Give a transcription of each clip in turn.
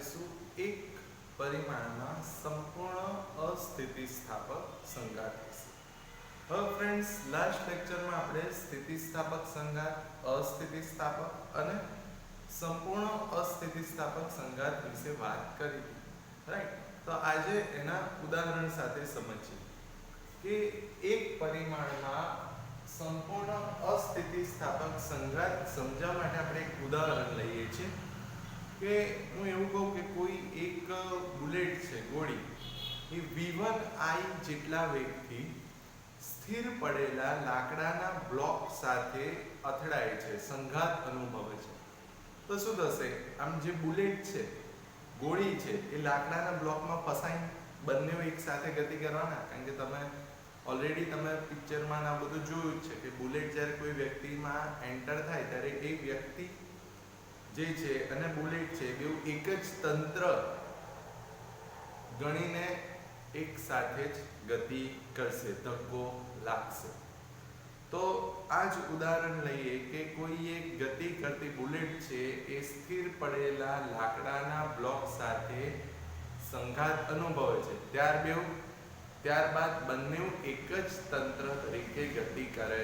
જોઈશું એક પરિમાણમાં સંપૂર્ણ અસ્થિતિસ્થાપક સંઘાત વિશે. હવે ફ્રેન્ડ્સ, લાસ્ટ લેક્ચરમાં આપણે સ્થિતિસ્થાપક સંઘાત, અસ્થિતિસ્થાપક અને સંપૂર્ણ અસ્થિતિસ્થાપક સંઘાત વિશે વાત કરી હતી, રાઈટ? તો આજે એના ઉદાહરણ સાથે સમજીએ કે એક પરિમાણમાં સંપૂર્ણ અસ્થિતિસ્થાપક સંઘાત સમજવા માટે આપણે એક ઉદાહરણ લઈએ છીએ કે હું એવું કહું કે કોઈ એક બુલેટ છે, ગોળી, એ v1i જેટલા વેગથી સ્થિર પડેલા લાકડાના બ્લોક સાથે અથડાય છે, સંઘાત અનુભવે છે. તો શું થશે? આમ જે બુલેટ છે, ગોળી છે, એ લાકડાના બ્લોકમાં ફસાઈને બંને એક સાથે ગતિ કરવાના. કારણ કે તમે ઓલરેડી તમે પિક્ચરમાં આ બધું જોયું જ છે કે બુલેટ જ્યારે કોઈ વ્યક્તિમાં એન્ટર થાય ત્યારે એ વ્યક્તિ જે છે અને બુલેટ છે બેઉ એક જ તંત્ર ગણીને એક સાથે જ ગતિ કરશે, ધક્કો લાગશે. તો આ જ ઉદાહરણ લઈએ કે કોઈ એક ગતિ કરતી બુલેટ છે એ સ્થિર પડેલા લાકડાના બ્લોક સાથે સંઘાત અનુભવે છે. ત્યારબાદ બંને એક જ તંત્ર તરીકે ગતિ કરે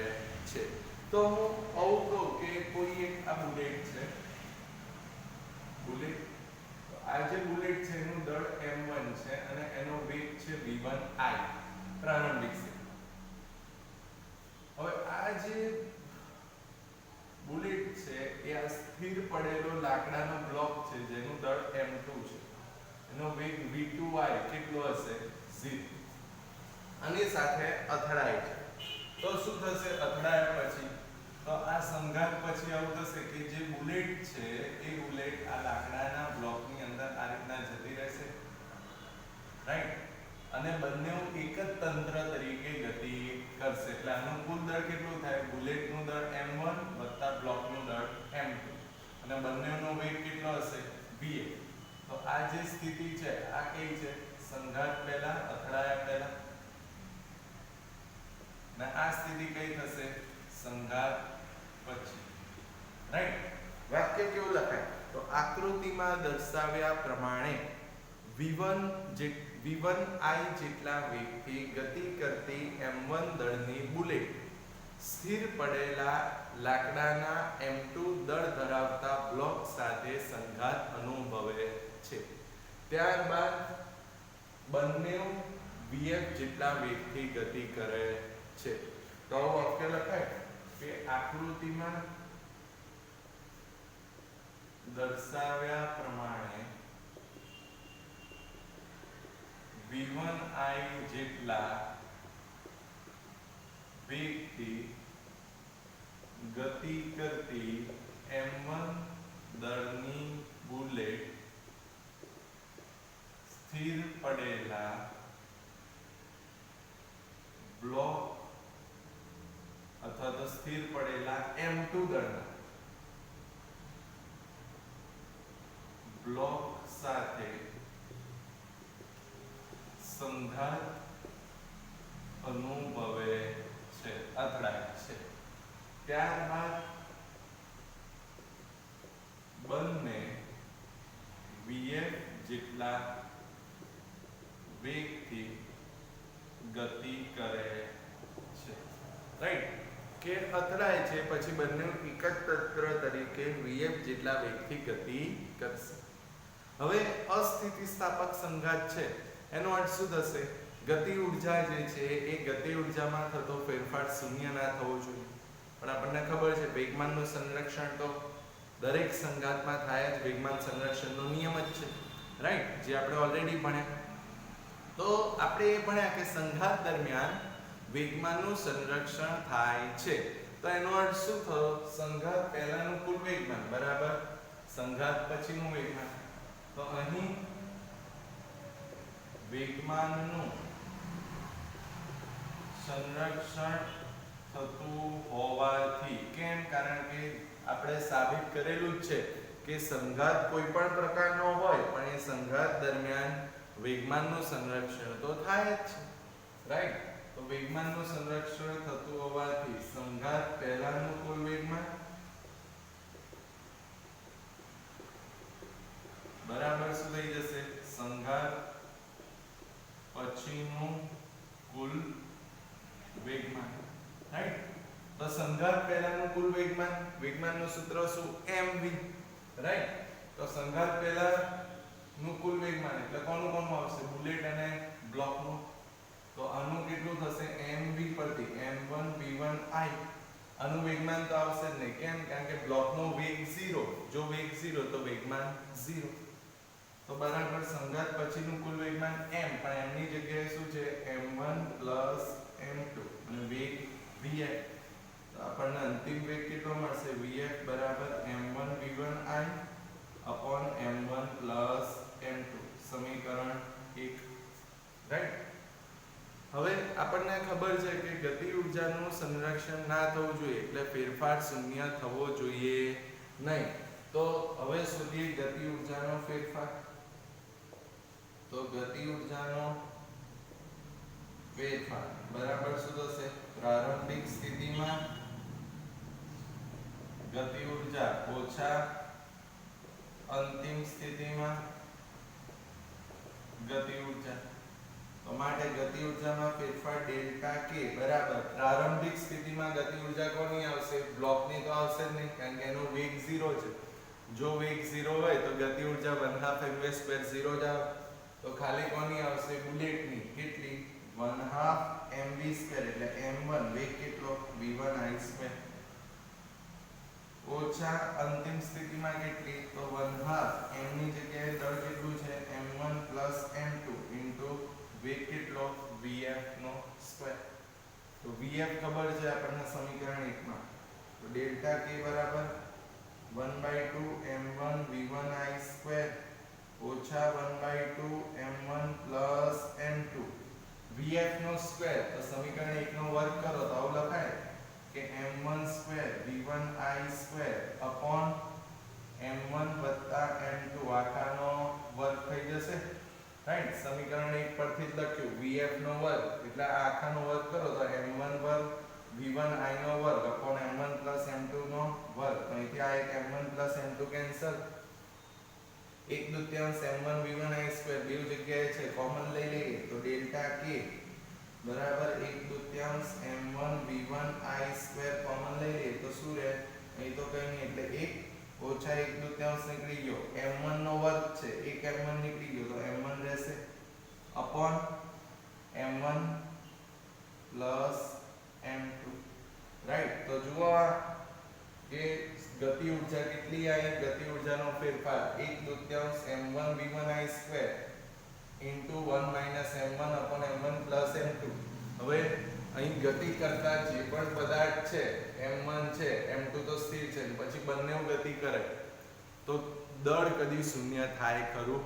છે. તો હું આવું કહું કે કોઈ એક આ બુલેટ છે, બુલેટ, આ જે બુલેટ છે એનું દળ m1 છે અને એનો વેગ છે v1i પ્રારંભિક સ્થિતિ. હવે આ જે બુલેટ છે એ આ સ્થિર પડેલો લાકડાનો બ્લોક છે જેનું દળ m2 છે, એનો વેગ v2i કેટલો હશે? 0. આની સાથે અથડાય છે. તો શું થશે અથડાયા પછી? તો આ સંઘાત પછી આવું થશે કે જે બુલેટ છે એ બુલેટ આ લાકડાના બ્લોકની અંદર આ રીતના જતી રહેશે, રાઈટ? અને બંને એક જ તંત્ર તરીકે ગતિ કરશે. એટલે આનું કુલ દળ કેટલું થાય? બુલેટનું દળ m1 વત્તા બ્લોકનું દળ m2 અને બંનેનો વેગ કેટલો હશે? va. તો આ જે સ્થિતિ છે આ કઈ છે? સંઘાત પહેલા, અથડાયા પહેલા. ને આ સ્થિતિ કઈ થશે? સંઘાત પછી, રાઈટ? વાક્ય કેવું લખાય? તો આકૃતિમાં દર્શાવ્યા પ્રમાણે v1i જેટલા વેગથી ગતિ કરતી m1 દળની બુલેટ સ્થિર પડેલા લાકડાના m2 દળ ધરાવતા બ્લોક સાથે સંઘાત અનુભવે છે. ત્યારબાદ બંને vf જેટલા વેગથી ગતિ કરે છે. તો વાક્ય લખાય કે આકૃતિમાં દર્શાવ્યા પ્રમાણે v1i જેટલા વેગથી ગતિ કરતી m1 દળની બુલેટ સ્થિર પડેલા બ્લોક અથવા તો સ્થિર પડેલા m2 દળના બ્લોક સાથે સંઘાત અનુભવે છે, અથડાય છે. ત્યારબાદ બંને vf જેટલા વેગથી ગતિ કરે છે, રાઈટ? કે અથડાય છે પછી બંને એક જ તંત્ર તરીકે vf જેટલા વેગથી ગતિ કરશે. હવે અસ્થિતિસ્થાપક સંઘાત છે એનો અર્થ શું થશે? ગતિ ઊર્જા જે છે એ ગતિ ઊર્જામાં થતો ફેરફાર શૂન્ય ના થવો જોઈએ. પણ આપણને ખબર છે વેગમાનનું સંરક્ષણ તો દરેક સંઘાતમાં થાય જ. વેગમાન સંરક્ષણનો નિયમ જ છે, રાઈટ? જે આપણે ઓલરેડી ભણ્યા. તો આપણે એ ભણ્યા કે સંઘાત દરમિયાન વેગમાનનું સંરક્ષણ થાય છે. તો એનો અર્થ શું થયો? સંઘાત પહેલાનું કુલ વેગમાન બરાબર સંઘાત પછીનું વેગમાન. તો અહીં વેગમાનનું સંરક્ષણ થતું હોવાથી, કેમ? કારણ કે આપણે સાબિત કરેલું જ છે કે સંઘાત કોઈ પણ પ્રકારનો હોય પણ એ સંઘાત દરમિયાન વેગમાનનું સંરક્ષણ તો થાય જ છે, રાઈટ? તો વેગમાનનું સંરક્ષણ થતું હોવાથી સંઘાત પહેલાનું કુલ વેગમાન બરાબર શું વેગમાન, રાઈટ? તો સંઘાત પહેલાનું કુલ વેગમાનનું સૂત્ર શું? mv, right? તો સંઘાત પહેલાનું કુલ વેગમાન એટલે કોનું આવશે? બુલેટ અને બ્લોકનું. તો આનું કેટલું થશે? mv પરથી m1 v1 i. આનું વેગમાન તો આવશે જ નહીં. કેમ? કારણ કે બ્લોકનો વેગ 0. જો વેગ 0 તો વેગમાન 0. તો બરાબર સંઘાત પછીનું કુલ વેગમાન m, પણ m ની જગ્યાએ શું છે? m1 m2 અને વેગ vf. તો આપણને અંતિમ વેગ કેટલો મળશે? vf બરાબર m1 v1 i upon m1 m2. સમીકરણ 1, રાઈટ? હવે આપણને ખબર છે કે ગતિ ઊર્જાનું સંરક્ષણ ના થવું જોઈએ એટલે ફેરફાર શૂન્ય થવો જોઈએ નહીં. તો હવે શોધીએ ગતિ ઊર્જાનો ફેરફાર. તો ગતિ ઊર્જાનો ફેરફાર બરાબર શું થશે? પ્રારંભિક સ્થિતિમાં ગતિ ઊર્જા ઓછા અંતિમ સ્થિતિમાં ગતિ ઊર્જા. તો માટે ગતિ ઊર્જામાં ફેરફાર ડેલ્ટા કે બરાબર પ્રારંભિક સ્થિતિમાં ગતિ ઊર્જા કોની આવશે? બ્લોકની તો આવશે જ નહીં, કારણ કે એનો વેગ 0 છે. જો વેગ 0 હોય તો ગતિ ઊર્જા 1/2 mv2 0 જ આવે. તો ખાલી કોની આવશે? બુલેટની. કેટલી? 1/2 mv2 એટલે m1 વેગ કેટલો? v1 i2 ઓછા અંતિમ સ્થિતિમાં કેટલી? તો 1/2 m ની જગ્યાએ દળ કેટલું છે? m1 m2 ઇન્ટુ વેગ કેટલો? vf નો સ્ક્વેર. તો vf ખબર છે આપણને સમીકરણ 1 માં. તો ડેલ્ટા k બરાબર 1/2 m1 v1 i2 ઓછા 1/2 m1 m2 vf નો સ્ક્વેર. તો સમીકરણ 1 નો વર્ગ કરો તો આવું લખાય કે m1 square v1 i2 upon m1 m2 આખાનો વર્ગ થઈ જશે, રાઈટ? સમીકરણ 1 પરથી જ લખ્યું vf નો વર્ગ એટલે આ આખાનો વર્ગ કરો તો m1 વર્ગ v1 i નો વર્ગ upon m1 m2 નો વર્ગ. તો અહીંથી આ એક m1 m2 cancel. 1/2 m1 v1 i2 બે જગ્યાએ છે, કોમન લઈ લઈએ તો ડેલ્ટા k બરાબર 1/2 m1 v1 i2 કોમન લઈ લઈએ તો શું રહે? અહીં તો કંઈ નહીં એટલે 1 ઓછા 1/2 નીકળી ગયો. m1 નો વર્ગ છે, 1 m1 નીકળી ગયો તો m1 રહેશે upon m1 m2, રાઈટ? તો જુઓ કે ગતિ ઊર્જા કેટલી આવી? ગતિ ઊર્જાનો ફેરફાર 1/2 m1 v1 i2 into 1 minus m1 upon m1 plus m2. હવે અહીં ગતિ કરતા જે પણ પદાર્થ છે m1 છે m2 તો સ્થિર છે, પછી બંને ગતિ કરે તો દળ કદી શૂન્ય થાય ખરું?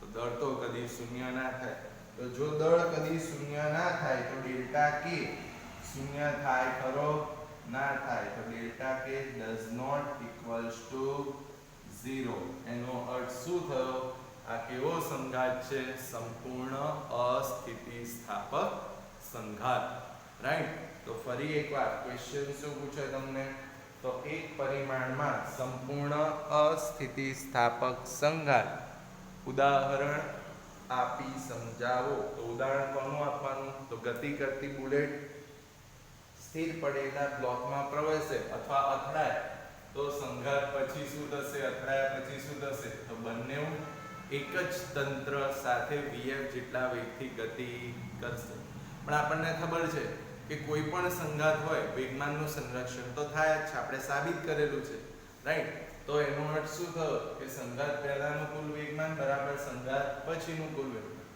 તો દળ તો કદી શૂન્ય ના થાય. તો જો દળ કદી શૂન્ય ના થાય તો ડેલ્ટા k શૂન્ય થાય ખરો? ના થાય. તો delta k does not equals to 0. એનો અર્થ શું થયો? આ કેવો સંઘાત છે? સંપૂર્ણ અસ્થિતિસ્થાપક સંઘાત, રાઈટ? તો ફરી એકવાર ક્વેશ્ચન શું પૂછે તમને? તો એક પરિમાણમાં સંપૂર્ણ અસ્થિતિસ્થાપક સંઘાત ઉદાહરણ આપી સમજાવો. તો ઉદાહરણ કોનું આપવાનું? તો ગતિ કરતી બુલેટ સ્થિર પડેલા બ્લોકમાં પ્રવેશે અથવા અથડાય તો સંઘાત પછી શું થશે? અથડાયા પછી શું થશે? તો બંને એક જ તંત્ર સાથે vf જેટલા વેગથી ગતિ કરશે. પણ આપણને ખબર છે કે કોઈ પણ સંઘાત હોય વેગમાનનું સંરક્ષણ તો થાય જ છે, આપણે સાબિત કરેલું છે, રાઈટ? તો એનો અર્થ શું થયો? કે સંઘાત પહેલાનું કુલ વેગમાન બરાબર સંઘાત પછીનું કુલ વેગમાન.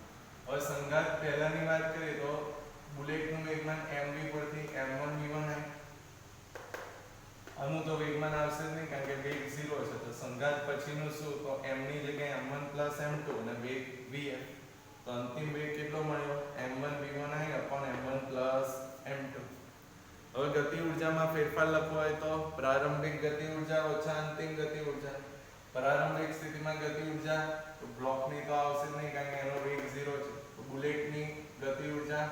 હવે સંઘાત પહેલાની વાત કરીએ તો બુલેટનું વેગમાન mv પરથી m1 v1 i. આનું તો વેગમાન આવશે જ નહીં કારણ કે વેગ 0 છે. તો સંઘાત પછીનું શું? તો m ની જગ્યાએ m1 m2 અને વેગ vf. તો અંતિમ વેગ કેટલો મળ્યો? m1 v1 i upon m1 m2. હવે ગતિ ઊર્જામાં ફેરફાર લખવો હોય તો પ્રારંભિક ગતિ ઊર્જા ઓછા અંતિમ ગતિ ઊર્જા. પ્રારંભિક સ્થિતિમાં ગતિ ઊર્જા તો બ્લોકની તો આવશે જ નહીં કારણ કે એનો વેગ 0 છે. તો બુલેટની ગતિ ઊર્જા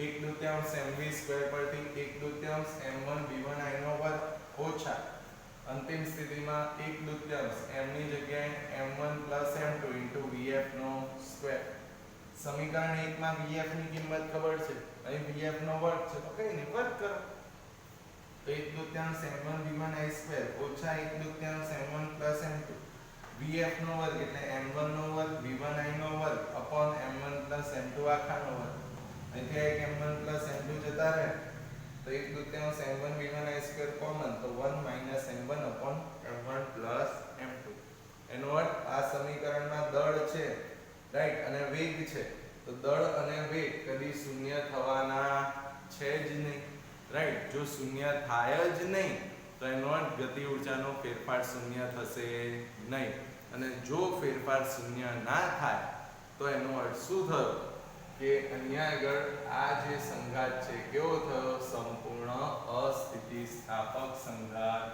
1/2 mv2 પરથી 1/2 m1 v1 i નો વર્ગ ઓછા અંતિમ સ્થિતિમાં 1/2 m ની જગ્યાએ m1 m2 into vf નો સ્ક્વેર. સમીકરણ 1 માં vf ની કિંમત ખબર છે અહીં vf નો વર્ગ છે તો કઈ નહીં વર્ગ કરો તો 1/2 m1 v1 i સ્ક્વેર ઓછા 1/2 m1 પ્લસ m2 vf નો વર્ગ એટલે m1 નો વર્ગ v1 i નો વર્ગ અપોન m1 પ્લસ m2 આખાનો વર્ગ અહીંથી એક m1 પ્લસ m2 જતા રહે તો 1/2 m1 v1 i square common તો 1 minus m1 upon m1 plus m2 એનો અર્થ આ સમીકરણમાં દળ છે રાઈટ અને વેગ છે તો દળ અને વેગ કદી શૂન્ય થવાના છે જ નહીં રાઈટ જો શૂન્ય થાય જ નહીં તો એનો અર્થ ગતિ ઊર્જાનો ફેરફાર શૂન્ય થશે નહીં અને જો ફેરફાર શૂન્ય ના થાય તો એનો અર્થ શું થયો કે અહીંયા આગળ આ જે સંઘાત છે કેવો થયો સંપૂર્ણ અસ્થિતિસ્થાપક સંઘાત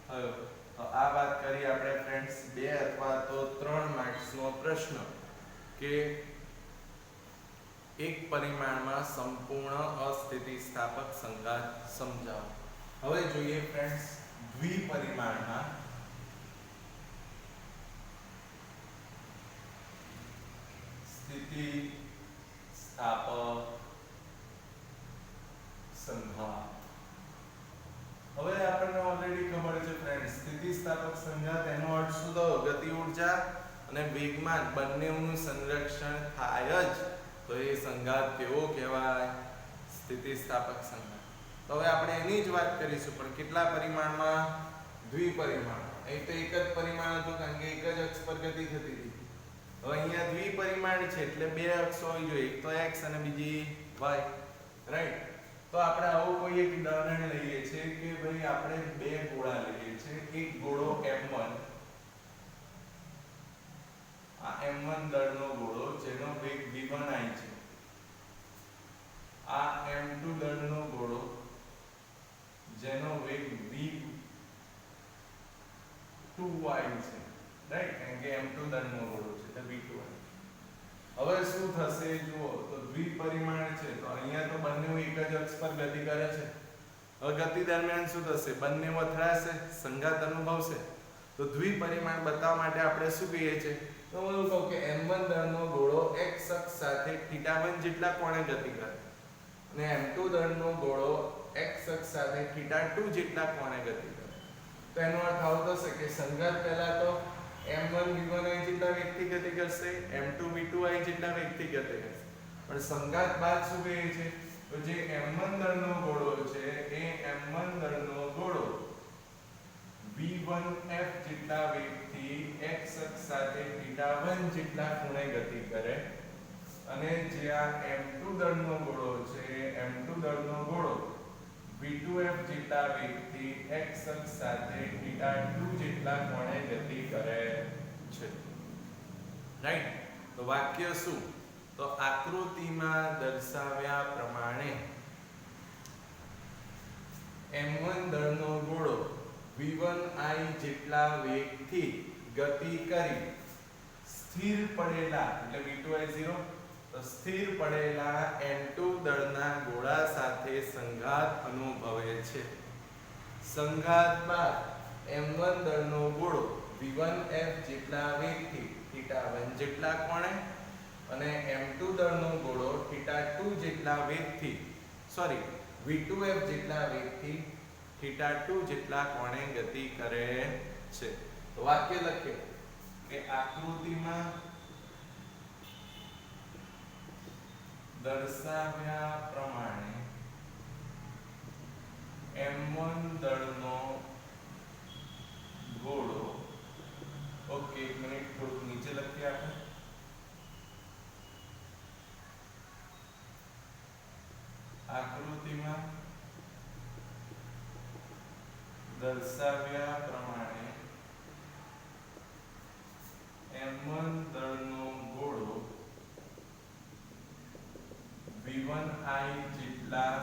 થયો તો આ વાત કરી આપણે ફ્રેન્ડ્સ 2 અથવા તો 3 માર્ક્સનો પ્રશ્ન કે એક પરિમાણમાં સંપૂર્ણ અસ્થિતિસ્થાપક સંઘાત સમજાવો હવે જોઈએ ફ્રેન્ડ્સ દ્વિપરિમાણમાં સ્થિતિસ્થાપક સંઘાત હવે આપણને ઓલરેડી ખબર છે ફ્રેન્ડ્સ સ્થિતિસ્થાપક સંઘાત એનો અર્થ શું થયો ગતિ ઊર્જા અને વેગમાન બંનેનું સંરક્ષણ થાય જ તો એ સંઘાત કેવો કહેવાય સ્થિતિસ્થાપક સંઘાત તો હવે આપણે એની જ વાત કરીશું પણ કેટલા પરિમાણમાં દ્વિપરિમાણ અહીં તો એક જ પરિમાણ હતું કારણ કે એક જ અક્ષ પર ગતિ થતી હતી હવે અહીંયા દ્વિપરિમાણ છે એટલે બે અક્ષ હોવી જોઈએ એક તો x અને બીજી y રાઈટ તો આપણે આવું કોઈ એક ઉદાહરણ લઈએ છીએ કે ભાઈ આપણે બે ગોળા લઈએ છીએ એક ગોળો m1 આ m1 દળનો ગોળો જેનો વેગ v1i છે આ m2 દળનો ગોળો જેનો વેગ v2i છે રાઈટ કારણ કે m2 દળનો ગોળો છે એટલે v2i હવે શું થશે જુઓ તો દ્વિપરિમાણ છે તો અહીંયા તો બંને એક જ અક્ષ પર ગતિ કરે છે હવે ગતિ દરમિયાન શું થશે બંને અથડાશે સંઘાત અનુભવશે તો દ્વિપરિમાણ બતાવવા માટે આપણે શું કહીએ છીએ તો હું એવું કહું કે m1 દળનો ગોળો x અક્ષ સાથે θ1 જેટલા કોણે ગતિ કરે અને m2 દળનો ગોળો x અક્ષ સાથે θ2 જેટલા કોણે ગતિ કરે તો એનો અર્થ આવો થશે કે સંઘાત પહેલા તો m1 v1i જેટલા વેગથી ગતિ કરશે m2 v2i જેટલા વેગથી ગતિ કરશે પણ સંઘાત બાદ શું કહે છે તો જે m1 દળનો ગોળો છે એ m1 દળનો ગોળો v1f જેટલા વેગથી x અક્ષ સાથે θ1 જેટલા ખૂણે ગતિ કરે અને જે આ m2 દળનો ગોળો છે m2 દળનો ગોળો v2f જેટલા વેગથી x અક્ષ સાથે θ2 જેટલા કોણે ગતિ કરે છે રાઈટ તો વાક્ય શું તો આકૃતિમાં દર્શાવ્યા પ્રમાણે m1 દળનો ગોળો v1i જેટલા વેગથી ગતિ કરી સ્થિર પડેલા એટલે v2i 0 તો સ્થિર પડેલા m2 દળના ગોળા સાથે સંઘાત અનુભવે છે સંઘાત બાદ m1 દળનો ગોળો v1f જેટલા વેગથી θ1 જેટલા કોણે અને m2 દળનો ગોળો θ2 જેટલા વેગથી v2f જેટલા વેગથી θ2 જેટલા કોણે ગતિ કરે છે તો વાક્ય લખીએ કે આકૃતિમાં દર્શાવ્યા પ્રમાણે m1 દળનો ગોળો ઓકે એક મિનિટ થોડું નીચે લખીએ આપણે આકૃતિમાં દર્શાવ્યા પ્રમાણે m1 દળનો ગોળો v1i જેટલા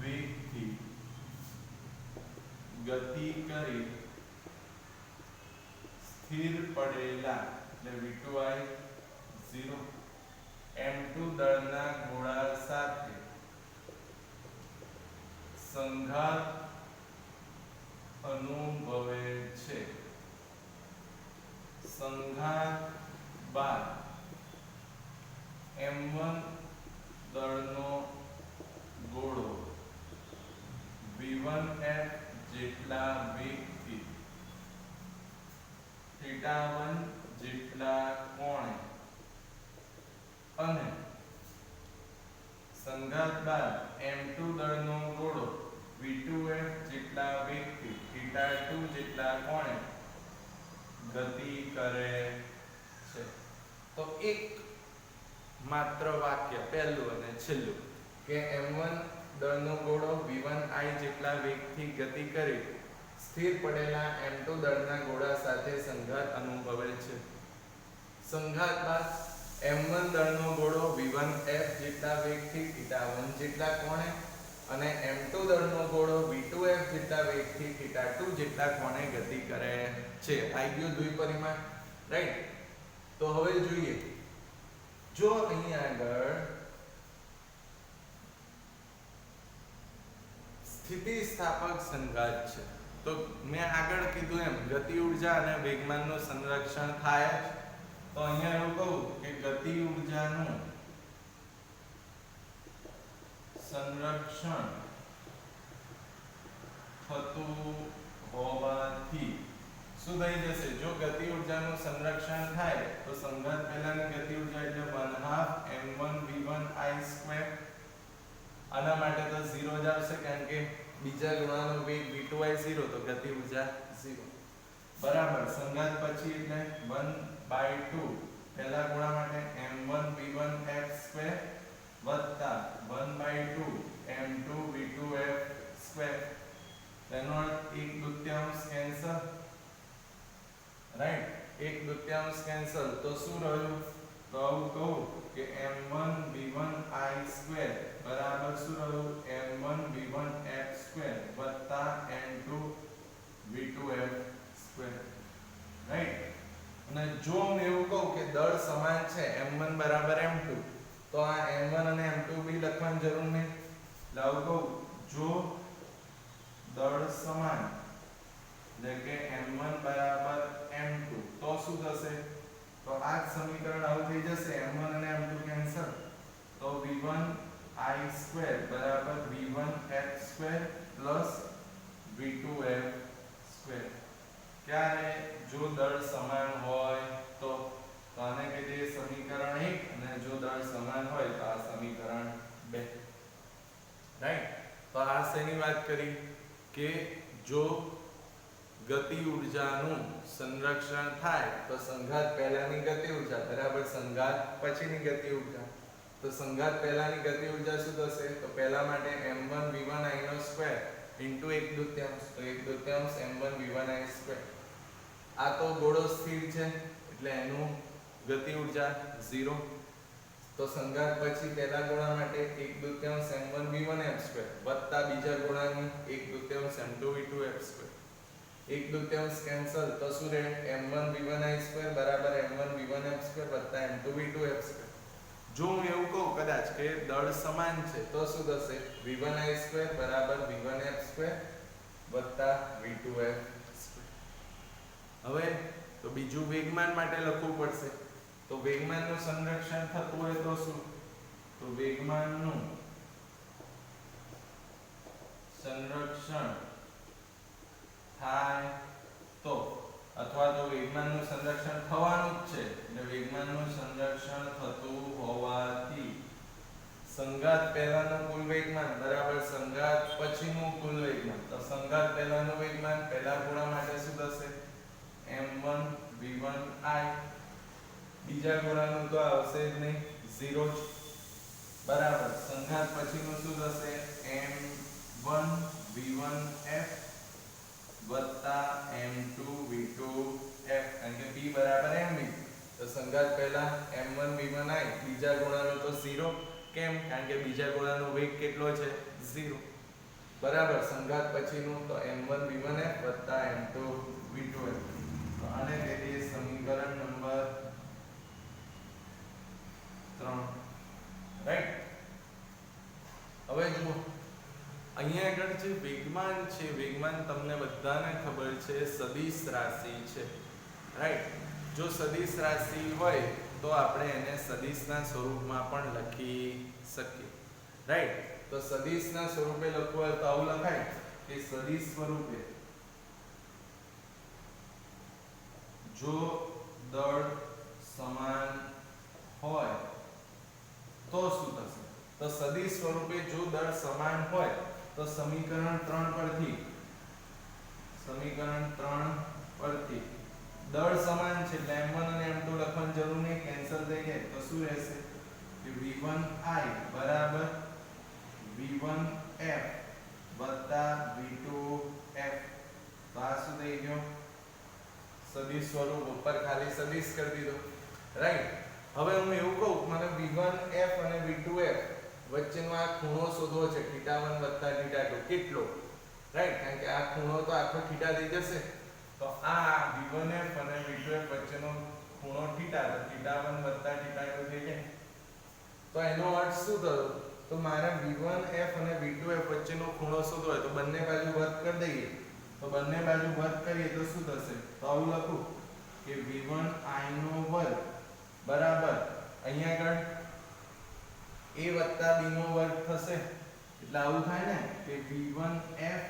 વેગથી ગતિ કરી સ્થિર પડેલા એટલે v2i 0 m2 દળના ગોળા સાથે સંઘાત અનુભવે છે સંઘાત બાદ m1 દળનો ગોળો v1f જેટલા વેગથી θ1 જેટલા કોણે અને સંઘાત બાદ m2 દળનો ગોળો v2f જેટલા વેગથી θ2 જેટલા કોણે ગતિ કરે છે. તો એક માત્ર વાક્ય પહેલું અને છેલ્લું કે m1 દળનો ગોળો v1i જેટલા વેગથી ગતિ કરી સ્થિર પડેલા m2 દળના ગોળા સાથે સંઘાત અનુભવે છે. સંઘાત બાદ m1 દળનો ગોળો v1f જેટલા વેગથી θ1 જેટલા કોણે અને m2 દળનો ગોળો v2f જેટલા વેગથી θ2 જેટલા કોણે ગતિ કરે છે. આવી ગયું દ્વિપરિમાણ, રાઈટ? તો હવે જોઈએ, જો અહીં આગળ સ્થિતિસ્થાપક સંઘાત છે તો મેં આગળ કીધું એમ ગતિ ઊર્જા અને વેગમાનનું સંરક્ષણ થાય જ. તો અહીંયા એવું કહું કે ગતિ ઊર્જાનું સંરક્ષણ થતું હોવાથી શું થઈ જશે? જો ગતિ ઊર્જાનું સંરક્ષણ થાય તો સંઘાત પહેલાની ગતિ ઊર્જા એટલે 1/2 m1v1i². આના માટે તો 0 જ આવશે કારણ કે બીજા ગુણાનો વેગ v2i 0 તો ગતિ ઊર્જા 0 બરાબર. સંઘાત પછી એટલે 1/2 પહેલા ગુણા માટે m1v1f² વત્તા 1/2 m2v2f². તેનો અર્થ 1/2 કેન્સલ, રાઈટ? 1/2 કેન્સલ તો શું રહ્યું? તો આવું કહું કે m1v1i² બરાબર શું રહ્યું? m1v1f² વત્તા m2v2f², રાઈટ? અને જો હું એવું કહું કે દળ સમાન છે m1 બરાબર m2 તો આ m1 અને m2 બી લખવાની જરૂર નહીં. આવું કહું જો દળ સમાન એટલે કે m1 બરાબર m2 તો શું થશે? તો આ સમીકરણ આવું થઈ જશે, m1 અને m2 કેન્સલ તો v1i² બરાબર v1f² પ્લસ v2f². ક્યારે? જો દળ સમાન હોય તો આને કહીએ સમીકરણ 1 અને જો દળ સમાન હોય તો આ સમીકરણ 2, રાઈટ? તો આ શેની વાત કરી કે જો ગતિ ઊર્જાનું સંરક્ષણ થાય તો સંઘાત પહેલાની ગતિ ઊર્જા બરાબર સંઘાત પછીની ગતિ ઊર્જા. તો સંઘાત પહેલાની ગતિ ઊર્જા શું થશે? તો પહેલા માટે m1v1i² ઇન્ટુ 1/2 તો 1/2 m1v1i². આ તો ગોળો સ્થિર છે એટલે એનું ગતિ ઊર્જા 0. તો સંઘાત પછી પહેલા ગોળા માટે 1/2 m1v1f² વત્તા બીજા ગોળાની 1/2 m2v2f². 1/2 કેન્સલ તો શું રહે? m1v1i² બરાબર m1v1f² વત્તા m2v2f². જો હું એવું કહું કદાચ કે દળ સમાન છે તો શું થશે? v1i² બરાબર v1f² વત્તા v2f². હવે તો બીજું વેગમાન માટે લખવું પડશે. તો વેગમાનનું સંરક્ષણ થતું હોય તો શું? તો વેગમાનનું સંરક્ષણ થાય તો અથવા તો વેગમાનનું સંરક્ષણ થવાનું જ છે એટલે વેગમાનનું સંરક્ષણ થતું હોવાથી સંઘાત પહેલાનું કુલ વેગમાન બરાબર સંઘાત પછીનું કુલ વેગમાન. તો સંઘાત પહેલાનું વેગમાન પહેલા ગુણા માટે શું થશે? m1v1i. બીજા ગુણાનું તો આવશે જ નહીં, 0 જ બરાબર. સંઘાત પછીનું શું થશે? m1v1f વત્તા m2v2f કારણ કે p બરાબર mv. તો સંઘાત પહેલા m1v1i બીજા ગુણાનું તો 0 કેમ? કારણ કે બીજા ગુણાનો વેગ કેટલો છે? 0 બરાબર. સંઘાત પછીનું તો m1v1f વત્તા m2v2f. તો આને કહીએ સમીકરણ નંબર 3, રાઈટ? હવે જુઓ અહીંયા આગળ જે વેગમાન છે, વેગમાન તમને બધાને ખબર છે સદિશ રાશિ છે, રાઈટ? જો સદિશ રાશિ હોય તો આપણે એને સદિશના સ્વરૂપમાં પણ લખી શકીએ, રાઈટ. તો સદિશના સ્વરૂપે લખવું હોય તો આવું લખાય કે સદિશ સ્વરૂપે જો દળ સમાન હોય તો શું થશે? તો સદિશ સ્વરૂપે જો દળ સમાન હોય તો સમીકરણ 3 પરથી દળ સમાન છે એટલે m1 અને m2 લખવાની જરૂર નહીં, કેન્સલ થઈ જાય. તો શું રહેશે કે v1i બરાબર v1f વત્તા v2f. તો આ શું થઈ ગયો? સદિશ સ્વરૂપ ઉપર ખાલી સદિશ કરી દીધો, રાઈટ. હવે હું એવું કહું મને v1f અને v2f વચ્ચેનો આ ખૂણો શોધવો છે θ1 વત્તા θ2 કેટલો, રાઈટ. કારણ કે આ ખૂણો તો આખો θ થઈ જશે. તો આ v1f અને v2f વચ્ચેનો ખૂણો θ, તો θ1 વત્તા θ2 થઈ જાય. તો એનો અર્થ શું થયો? તો મારે v1f અને v2f વચ્ચેનો ખૂણો શોધવો હોય તો બંને બાજુ વર્ગ કરી દઈએ. તો બંને બાજુ વર્ગ કરીએ તો શું થશે? તો આવું લખું કે v1i નો વર્ગ બરાબર અહીંયા આગળ a વત્તા b નો વર્ગ થશે. એટલે આવું થાય ને કે v1f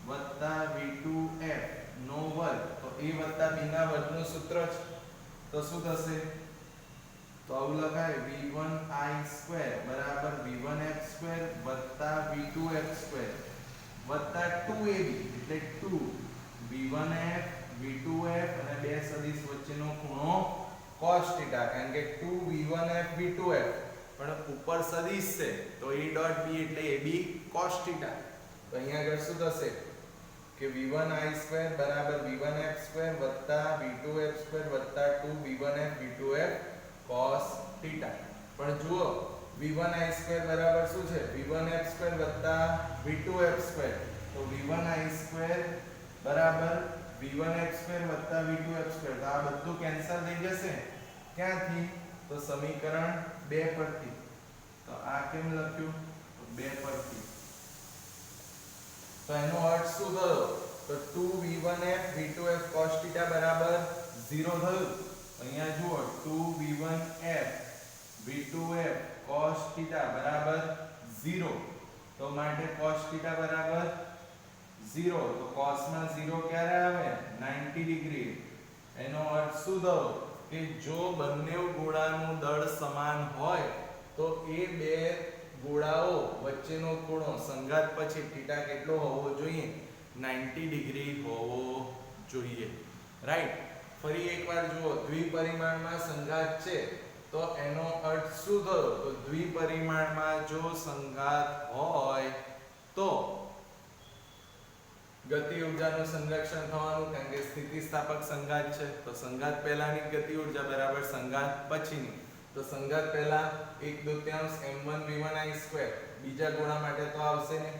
વત્તા v2f નો વર્ગ. તો a વત્તા b ના વર્ગનું સૂત્ર છે. તો શું થશે? તો આવું લખાય v1i² બરાબર v1f² વત્તા v2f² વત્તા 2ab એટલે 2 v1f v2f અને બે સદિશ વચ્ચેનો ખૂણો cos θ. કારણ કે 2 v1f v2f પણ ઉપર સદિશ છે તો a ડોટ b એટલે ab cos θ. તો અહીંયા આગળ શું થશે કે v1i² બરાબર v1f² વત્તા v2f² વત્તા 2 v1f v2f cos θ. પણ જુઓ v1i² બરાબર શું છે? v1f² વત્તા v2f². તો v1i² બરાબર v1f² વત્તા v2f². તો આ બધું કેન્સલ થઈ જશે. ક્યાંથી? તો સમીકરણ 2 પરથી. તો આ કેમ લખ્યું? તો 2 પરથી. તો એનો અર્થ શું થયો? તો 2v1f v2f cos θ બરાબર 0 થયું. અહીંયા જુઓ 2v1f v2f cos θ બરાબર 0. તો માટે cos θ બરાબર 0. તો cos માં 0 ક્યારે આવે? 90 ડિગ્રી. એનો અર્થ શું થયો કે જો બંને ગોળાનું દળ સમાન હોય તો એ બે ગોળાઓ વચ્ચેનો ખૂણો સંઘાત પછી θ કેટલો હોવો જોઈએ? 90 ડિગ્રી હોવો જોઈએ, રાઈટ. ફરી એકવાર જુઓ, દ્વિપરિમાણમાં સંઘાત છે તો એનો અર્થ શું થયો? તો દ્વિપરિમાણમાં જો સંઘાત હોય તો ગતિ ઊર્જાનું સંરક્ષણ થવાનું. કારણ કે સ્થિતિસ્થાપક સંઘાત છે તો સંઘાત પહેલાની ગતિ ઊર્જા બરાબર સંઘાત પછીની. તો સંઘાત પહેલા 1/2 m1 v1i², બીજા ગોળા માટે તો આવશે ને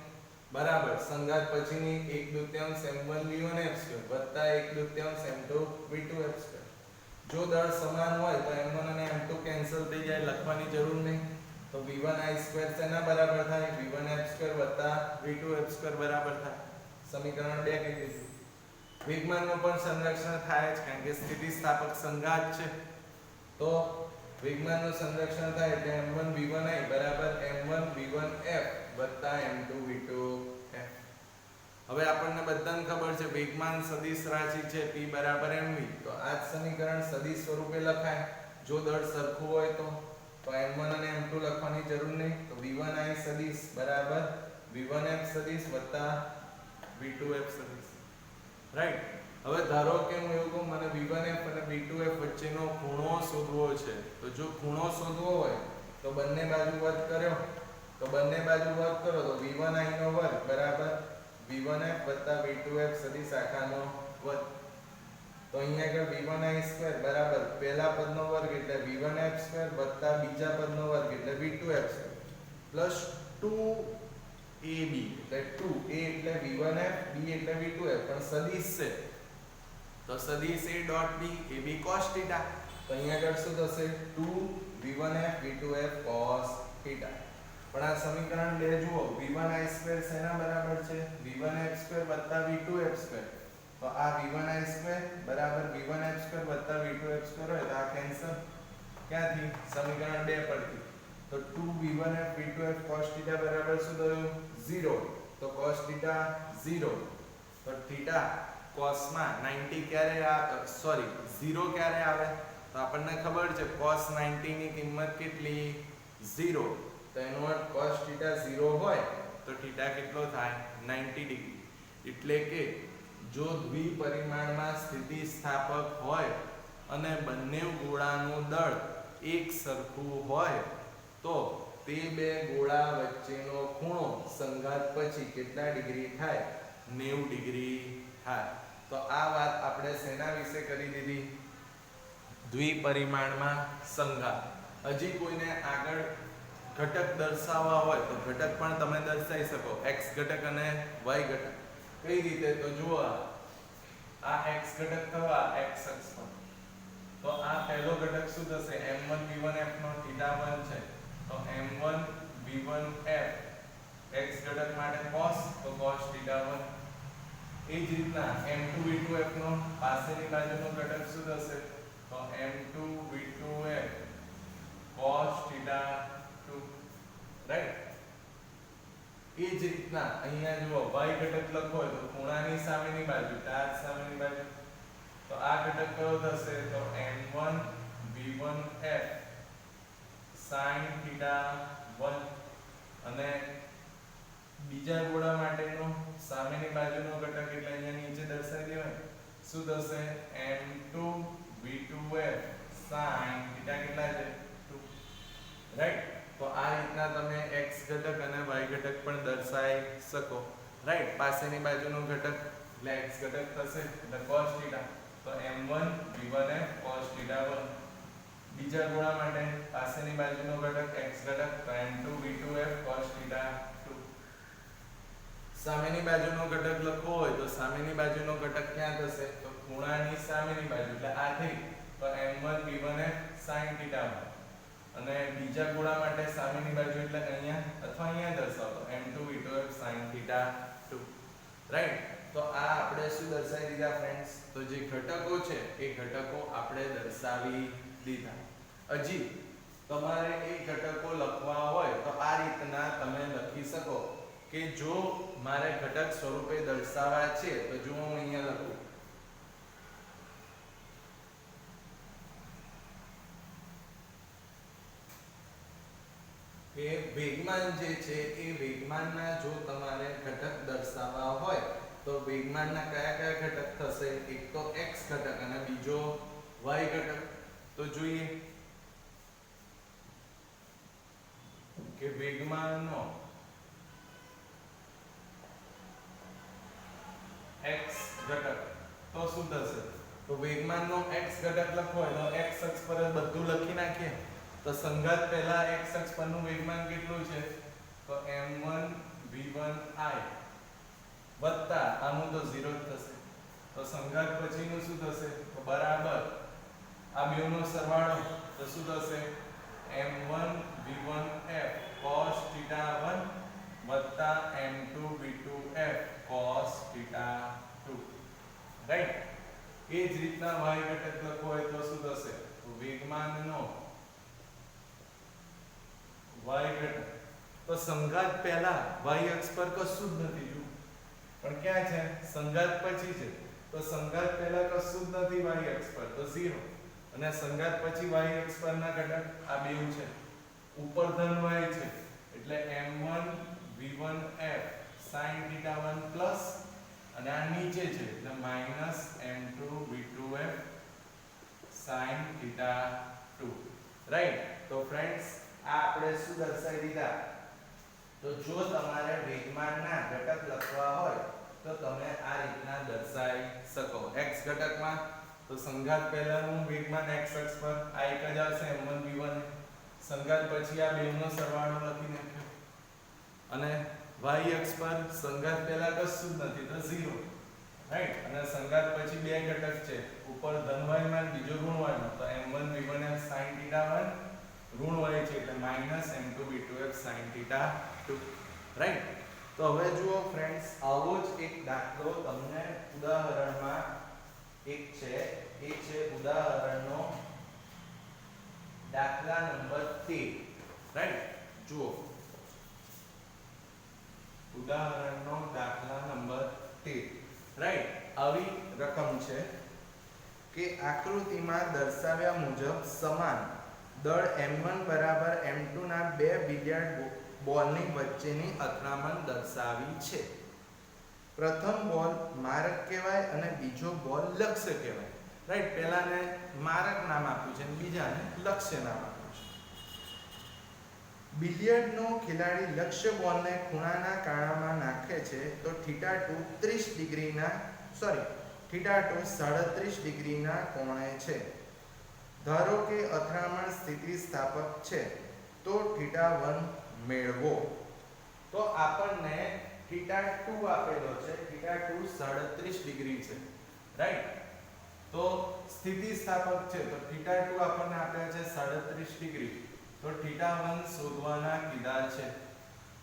બરાબર. સંઘાત પછીની 1/2 m1 v1f² વત્તા 1/2 m2 v2f². જો દળ સમાન હોય તો m1 અને m2 કેન્સલ થઈ જાય, લખવાની જરૂર નહીં. તો v1i² શેના બરાબર થાય? v1f² વત્તા v2f² બરાબર થાય. સમીકરણ 2 કહી દીધું. વેગમાનનું પણ સંરક્ષણ થાય જ કારણ કે સ્થિતિસ્થાપક સંઘાત છે. તો વેગમાનનું સંરક્ષણ થાય એટલે m1 v1i બરાબર m1 v1f વત્તા m2 v2f. હવે આપણને બધાને ખબર છે વેગમાન સદિશ રાશિ છે p બરાબર mv. તો આ જ સમીકરણ સદિશ સ્વરૂપે લખાય જો દળ સરખું હોય તો m1 અને m2 લખવાની જરૂર નહીં. તો v1i સદિશ બરાબર v1f સદિશ વત્તા v2f સદિશ, રાઈટ. હવે ધારો કે હું એવું કહું મને v1f અને v2f વચ્ચેનો ખૂણો શોધવો છે. તો જો ખૂણો શોધવો હોય તો બંને બાજુ વર્ગ કર્યો. તો બંને બાજુ વર્ગ કરો તો v1i નો વર્ગ બરાબર v1f વત્તા v2f સદિશ આખાનો વર્ગ. તો અહીંયા આગળ v1i² બરાબર પહેલા પદનો વર્ગ એટલે v1f² વત્તા બીજા પદનો વર્ગ એટલે v2f² પ્લસ 2ab એટલે 2a એટલે v1f b એટલે v2f પણ સદિશ છે તો સદિશ a dot b ab cos θ. તો અહીંયા આગળ શું થશે? 2v1f v2f cos θ. પણ આ સમીકરણ 2 જુઓ v1i² શેના બરાબર છે? v1f² વત્તા v2f². તો આ v1i² બરાબર v1f² વત્તા v2f² હોય તો આ કેન્સલ. ક્યાંથી? સમીકરણ 2 પરથી. તો તો 2v1f v2f cos θ બરાબર શું થયું 0 તો cos θ 0 તો θ cos માં 90 ક્યારે સોરી 0 ક્યારે આવે તો આપણને ખબર છે cos 90 ની કિંમત કેટલી 0 તો એનો અર્થ cos θ 0 હોય તો θ કેટલો થાય 90 ડિગ્રી એટલે કે જો દ્વિપરિમાણમાં સ્થિતિસ્થાપક હોય અને બંને ગોળાનું દળ એક સરખું હોય તો તે બે ગોળા વચ્ચેનો ખૂણો સંઘાત પછી કેટલા ડિગ્રી થાય 90 ડિગ્રી થાય તો આ વાત આપણે શેના વિશે કરી દીધી દ્વિપરિમાણમાં સંઘાત હજી કોઈને આગળ ઘટક દર્શાવવા હોય તો ઘટક પણ તમે દર્શાવી શકો x ઘટક અને y ઘટક કઈ રીતે તો જુઓ આ x ઘટક થવા x અક્ષ પર તો આ પહેલો ઘટક શું થશે m1 v1f નો θ1 છે તો m1 v1f x ઘટક માટે cos તો cos θ1 એ જ રીતના m2 v2f નો પાસેની બાજુનો ઘટક શું થશે તો m2 v2f cos θ2 રાઈટ એ જ રીતના અહીંયા જુઓ y ઘટક લખો હોય તો ખૂણાની સામેની બાજુ ચાર સામેની બાજુ તો આ ઘટક કયો થશે તો m1 v1f sin θ1 અને બીજા ગોળા માટેનો સામેની બાજુનો ઘટક એટલે અહીંયા નીચે દર્શાવી દેવાય શું થશે m2 v2f sin θ કેટલા છે 2 રાઈટ તો આ રીતના તમે x ઘટક અને y ઘટક પણ દર્શાવી શકો રાઈટ પાસેની બાજુનો ઘટક એટલે x ઘટક થશે એટલે cos θ તો m1 v1f cos θ1 બીજા ગોળા માટે પાસેની બાજુનો ઘટક x ઘટક તો m2 v2f cos θ2 સામેની બાજુનો ઘટક લખવો હોય તો સામેની બાજુનો ઘટક ક્યાં થશે તો ખૂણાની સામેની બાજુ એટલે આ થઈ તો m1 v1f sin θ1 અને બીજા ગોળા માટે સામેની બાજુ એટલે અહીંયા અથવા અહીંયા દર્શાવો તો m2 v2f sin θ2 રાઈટ તો આ આપણે શું દર્શાવી દીધા ફ્રેન્ડ્સ તો જે ઘટકો છે એ ઘટકો આપણે દર્શાવી દીધા હજી તમારે એ ઘટકો લખવા હોય તો આ રીતના તમે લખી શકો કે જો મારે ઘટક સ્વરૂપે દર્શાવવા છે તો જો હું અહીંયા લખું કે વેગમાન જે છે એ વેગમાનના જો તમારે ઘટક દર્શાવવા હોય તો વેગમાનના કયા કયા ઘટક થશે એક તો x ઘટક અને બીજો y ઘટક તો જોઈએ કે વેગમાનનો x ઘટક તો શું થશે તો વેગમાનનો x ઘટક લખવો હોય તો x અક્ષ પર જ બધું લખી નાખીએ તો સંઘાત પહેલા x અક્ષ પરનું વેગમાન કેટલું છે તો m1 v1i વત્તા આનું તો 0 જ થશે તો સંઘાત પછીનું શું થશે તો બરાબર આ બેવનો સરવાળો તો શું થશે m1 v1f cos θ1 વત્તા m2 v2f cos θ2 રાઈટ એ જ રીતના y ઘટક લખવો હોય તો શું થશે તો વેગમાનનો y ઘટક તો સંઘાત પહેલા y અક્ષ પર કશું જ નથી જો પણ ક્યાં છે સંઘાત પછી છે તો સંઘાત પહેલા કશું જ નથી y અક્ષ પર તો 0 અને સંઘાત પછી y અક્ષ પરના ઘટક આ બેવ છે ઉપર ધન y છે એટલે m1 v1f sin θ1 પ્લસ અને આ નીચે છે એટલે minus m2 v2f sin θ2 right તો ફ્રેન્ડ્સ આ આપણે શું દર્શાવી દીધા તો જો તમારે વેગમાનના ઘટક લખવા હોય તો તમે આ રીતના દર્શાવી શકો x ઘટકમાં તો સંઘાત પહેલાનું વેગમાન x અક્ષ પર આ એક જ આવશે m1 v1 સંઘાત પછી આ બેવનો સરવાળો લખી નાખ્યો અને y અક્ષ પર સંઘાત પહેલા કશું જ નથી તો 0 રાઈટ અને સંઘાત પછી બે ઘટક છે ઉપર ધન y માં બીજો ઋણ y માં તો m1 v1f sin θ1 ઋણ y છે એટલે minus m2 v2f sin θ2 right તો હવે જુઓ ફ્રેન્ડ્સ આવો જ એક દાખલો તમને ઉદાહરણમાં એક છે એ છે ઉદાહરણનો દાખલા નંબર 13 રાઈટ જુઓ ઉદાહરણનો દાખલા નંબર 13 રાઈટ આવી રકમ છે કે આકૃતિમાં દર્શાવ્યા મુજબ સમાન દળ m1 બરાબર m2 ના બે બિલિયર્ડ બોલની વચ્ચેની અથડામણ દર્શાવી છે. પ્રથમ બોલ મારક કહેવાય અને બીજો બોલ લક્ષ્ય કહેવાય. રાઈટ પહેલાને મારક નામ આપ્યું છે અને બીજાને લક્ષ્ય નામ આપ્યું છે. બિલિયર્ડનો ખેલાડી લક્ષ્ય બોલને ખૂણાના કાણામાં નાખે છે તો θ2 30 ડિગ્રીના θ2 37 ડિગ્રીના કોણે છે. ધારો કે અથડામણ સ્થિતિસ્થાપક છે તો θ1 મેળવો. તો આપણને θ2 આપેલો છે. θ2 37 ડિગ્રી છે રાઈટ. તો સ્થિતિસ્થાપક છે તો θ2 આપણને આપ્યા છે 37 ડિગ્રી. તો θ1 શોધવાના કીધા છે.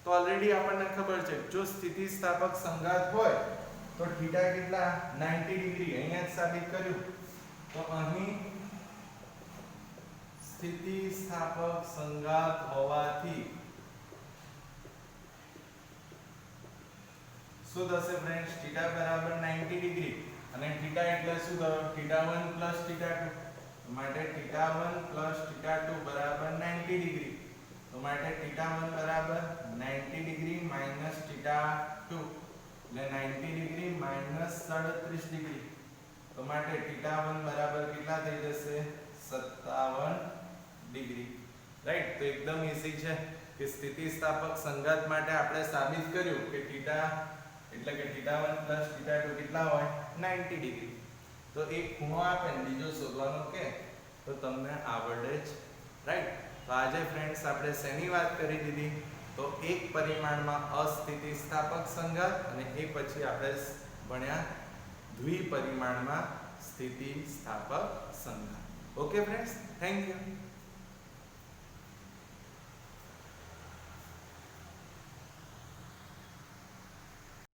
તો ઓલરેડી આપણને ખબર છે જો સ્થિતિસ્થાપક સંઘાત હોય તો θ કેટલા 90 ડિગ્રી અહીંયા જ સાબિત કર્યું. તો અહીં સ્થિતિસ્થાપક સંઘાત હોવાથી શું થશે ફ્રેન્ડ્સ θ બરાબર 90 ડિગ્રી અને θ એટલે શું થયો θ1 θ2 માટે θ1 θ2 બરાબર 90 ડિગ્રી. તો માટે θ1 બરાબર 90 ડિગ્રી માઈનસ θ2 એટલે 90 ડિગ્રી માઈનસ 37 ડિગ્રી. તો માટે θ1 બરાબર કેટલા થઈ જશે 57 ડિગ્રી રાઈટ. તો એકદમ ઈઝી છે કે સ્થિતિસ્થાપક સંઘાત માટે આપણે સાબિત કર્યું કે θ એટલે કે θ1 θ2 કેટલા હોય 90 ડિગ્રી. તો એક ખૂણો આપે ને બીજો શોધવાનો કે તો તમને આવડે જ રાઈટ. તો આજે ફ્રેન્ડ્સ આપણે શેની વાત કરી દીધી તો એક પરિમાણમાં અસ્થિતિસ્થાપક સંઘાત અને એ પછી આપણે ભણ્યા દ્વિપરિમાણમાં સ્થિતિસ્થાપક સંઘાત. Okay friends thank you.